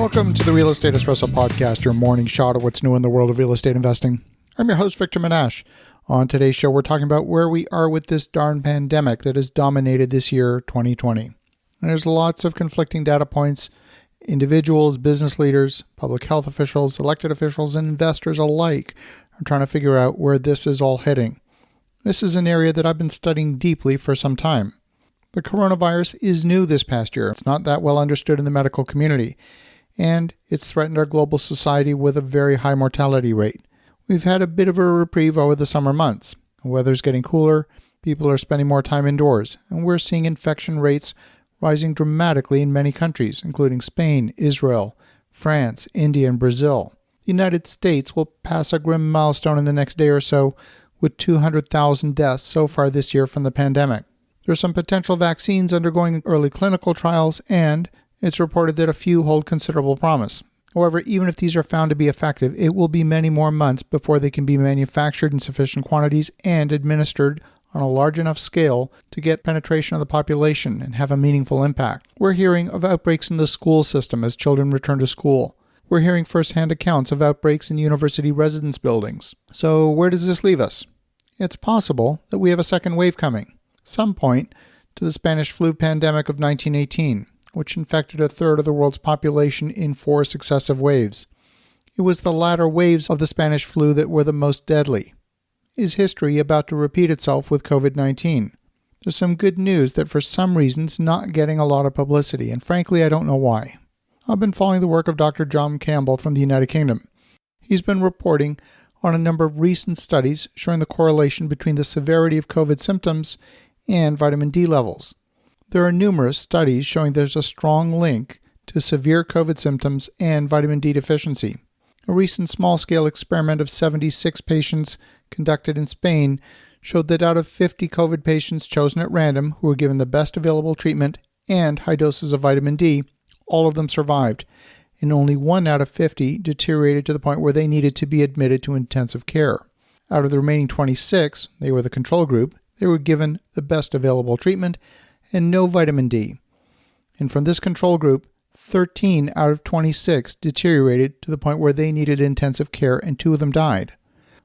Welcome to the Real Estate Espresso Podcast, your morning shot of what's new in the world of real estate investing. I'm your host, Victor Minash. On today's show, we're talking about where we are with this darn pandemic that has dominated this year, 2020. And there's lots of conflicting data points. Individuals, business leaders, public health officials, elected officials, and investors alike are trying to figure out where this is all heading. This is an area that I've been studying deeply for some time. The coronavirus is new this past year. It's not that well understood in the medical community, and it's threatened our global society with a very high mortality rate. We've had a bit of a reprieve over the summer months. The weather's getting cooler, people are spending more time indoors, and we're seeing infection rates rising dramatically in many countries, including Spain, Israel, France, India, and Brazil. The United States will pass a grim milestone in the next day or so, with 200,000 deaths so far this year from the pandemic. There are some potential vaccines undergoing early clinical trials, and it's reported that a few hold considerable promise. However, even if these are found to be effective, it will be many more months before they can be manufactured in sufficient quantities and administered on a large enough scale to get penetration of the population and have a meaningful impact. We're hearing of outbreaks in the school system as children return to school. We're hearing firsthand accounts of outbreaks in university residence buildings. So where does this leave us? It's possible that we have a second wave coming, some point to the Spanish flu pandemic of 1918. Which infected a third of the world's population in 4 successive waves. It was the latter waves of the Spanish flu that were the most deadly. Is history about to repeat itself with COVID-19? There's some good news that for some reason it's not getting a lot of publicity, and frankly I don't know why. I've been following the work of Dr. John Campbell from the United Kingdom. He's been reporting on a number of recent studies showing the correlation between the severity of COVID symptoms and vitamin D levels. There are numerous studies showing there's a strong link to severe COVID symptoms and vitamin D deficiency. A recent small-scale experiment of 76 patients conducted in Spain showed that out of 50 COVID patients chosen at random who were given the best available treatment and high doses of vitamin D, all of them survived, and only 1 out of 50 deteriorated to the point where they needed to be admitted to intensive care. Out of the remaining 26, they were the control group, they were given the best available treatment and no vitamin D. And from this control group, 13 out of 26 deteriorated to the point where they needed intensive care and 2 of them died.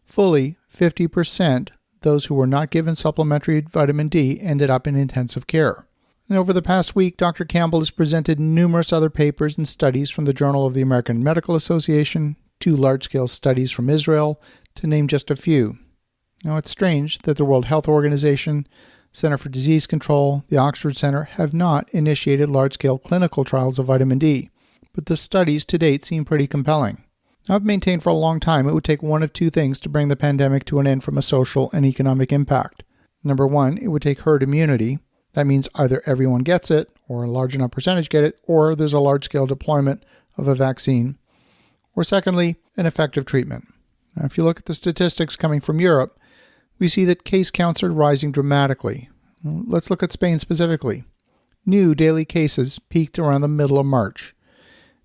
Fully 50%, those who were not given supplementary vitamin D, ended up in intensive care. And over the past week, Dr. Campbell has presented numerous other papers and studies from the Journal of the American Medical Association, 2 large-scale studies from Israel, to name just a few. Now, it's strange that the World Health Organization, Center for Disease Control, the Oxford Center have not initiated large-scale clinical trials of vitamin D, but the studies to date seem pretty compelling. I've maintained for a long time it would take one of 2 things to bring the pandemic to an end from a social and economic impact. Number 1, it would take herd immunity. That means either everyone gets it, or a large enough percentage get it, or there's a large-scale deployment of a vaccine. Or secondly, an effective treatment. Now, if you look at the statistics coming from Europe, we see that case counts are rising dramatically. Let's look at Spain specifically. New daily cases peaked around the middle of March.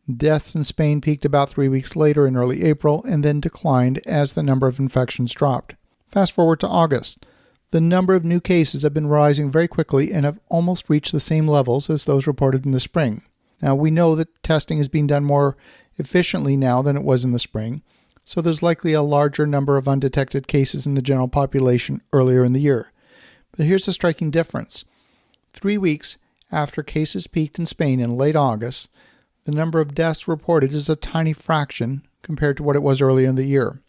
Deaths in Spain peaked about 3 weeks later in early April and then declined as the number of infections dropped. Fast forward to August. The number of new cases have been rising very quickly and have almost reached the same levels as those reported in the spring. Now, we know that testing is being done more efficiently now than it was in the spring, so there's likely a larger number of undetected cases in the general population earlier in the year. But here's the striking difference. 3 weeks after cases peaked in Spain in late August, the number of deaths reported is a tiny fraction compared to what it was earlier in the year.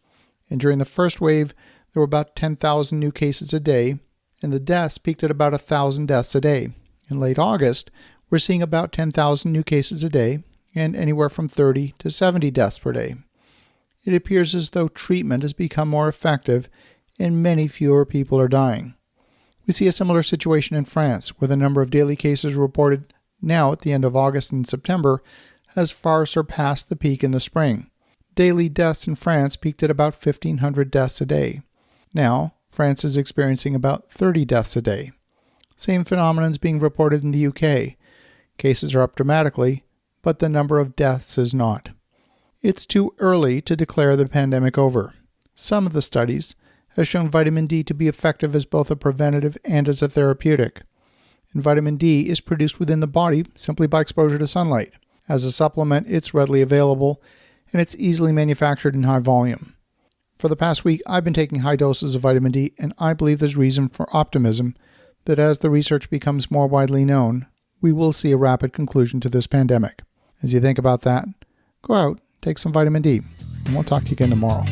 And during the first wave, there were about 10,000 new cases a day, and the deaths peaked at about 1,000 deaths a day. In late August, we're seeing about 10,000 new cases a day and anywhere from 30 to 70 deaths per day. It appears as though treatment has become more effective and many fewer people are dying. We see a similar situation in France, where the number of daily cases reported now at the end of August and September has far surpassed the peak in the spring. Daily deaths in France peaked at about 1,500 deaths a day. Now, France is experiencing about 30 deaths a day. Same phenomenon is being reported in the UK. Cases are up dramatically, but the number of deaths is not. It's too early to declare the pandemic over. Some of the studies have shown vitamin D to be effective as both a preventative and as a therapeutic. And vitamin D is produced within the body simply by exposure to sunlight. As a supplement, it's readily available, and it's easily manufactured in high volume. For the past week, I've been taking high doses of vitamin D, and I believe there's reason for optimism that as the research becomes more widely known, we will see a rapid conclusion to this pandemic. As you think about that, go out, take some vitamin D, and we'll talk to you again tomorrow.